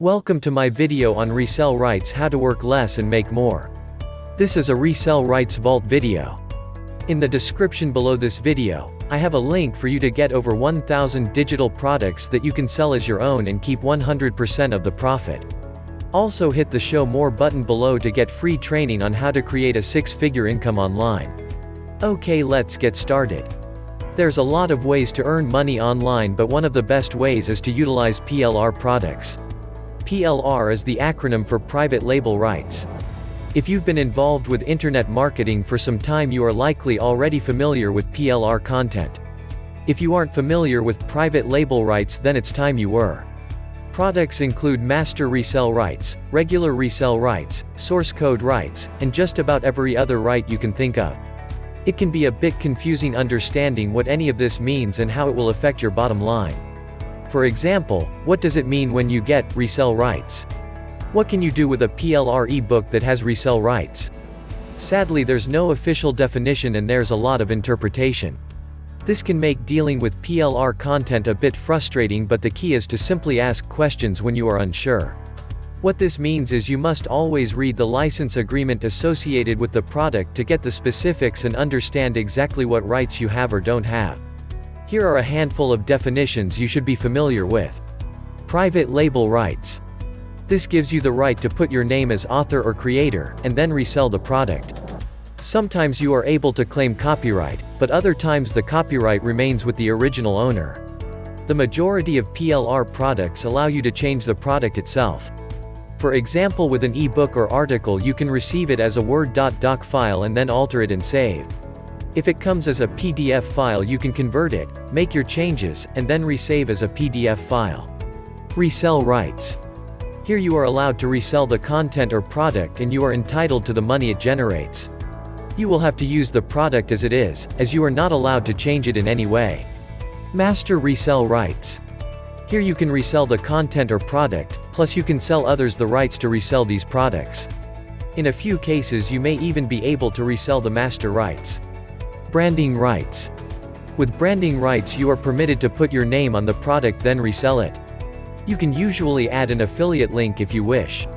Welcome to my video on resell rights, how to work less and make more. This is a resell rights vault video. In the description below this video, I have a link for you to get over 1,000 digital products that you can sell as your own and keep 100% of the profit. Also hit the show more button below to get free training on how to create a six-figure income online. Okay, let's get started. There's a lot of ways to earn money online, but one of the best ways is to utilize PLR products. PLR is the acronym for private label rights. If you've been involved with internet marketing for some time, you are likely already familiar with PLR content. If you aren't familiar with private label rights, then it's time you were. Products include master resell rights, regular resell rights, source code rights, and just about every other right you can think of. It can be a bit confusing understanding what any of this means and how it will affect your bottom line. For example, what does it mean when you get resell rights? What can you do with a PLR ebook that has resell rights? Sadly, there's no official definition and there's a lot of interpretation. This can make dealing with PLR content a bit frustrating, but the key is to simply ask questions when you are unsure. What this means is you must always read the license agreement associated with the product to get the specifics and understand exactly what rights you have or don't have. Here are a handful of definitions you should be familiar with. Private label rights. This gives you the right to put your name as author or creator, and then resell the product. Sometimes you are able to claim copyright, but other times the copyright remains with the original owner. The majority of PLR products allow you to change the product itself. For example, with an ebook or article, you can receive it as a Word.doc file and then alter it and save. If it comes as a PDF file, you can convert it, make your changes, and then resave as a PDF file. Resell rights. Here you are allowed to resell the content or product and you are entitled to the money it generates. You will have to use the product as it is, as you are not allowed to change it in any way. Master resell rights. Here you can resell the content or product, plus you can sell others the rights to resell these products. In a few cases you may even be able to resell the master rights. Branding rights. With branding rights you are permitted to put your name on the product then resell it. You can usually add an affiliate link if you wish.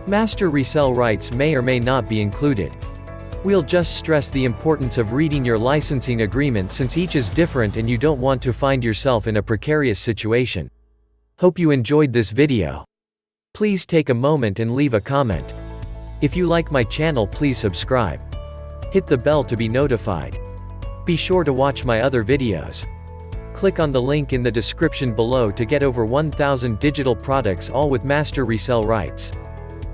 Master resell rights may or may not be included. We'll just stress the importance of reading your licensing agreement since each is different and you don't want to find yourself in a precarious situation. Hope you enjoyed this video. Please take a moment and leave a comment. If you like my channel, please subscribe. Hit the bell to be notified. Be sure to watch my other videos. Click on the link in the description below to get over 1,000 digital products, all with master resell rights.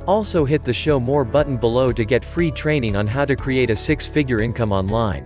Also hit the show more button below to get free training on how to create a six-figure income online.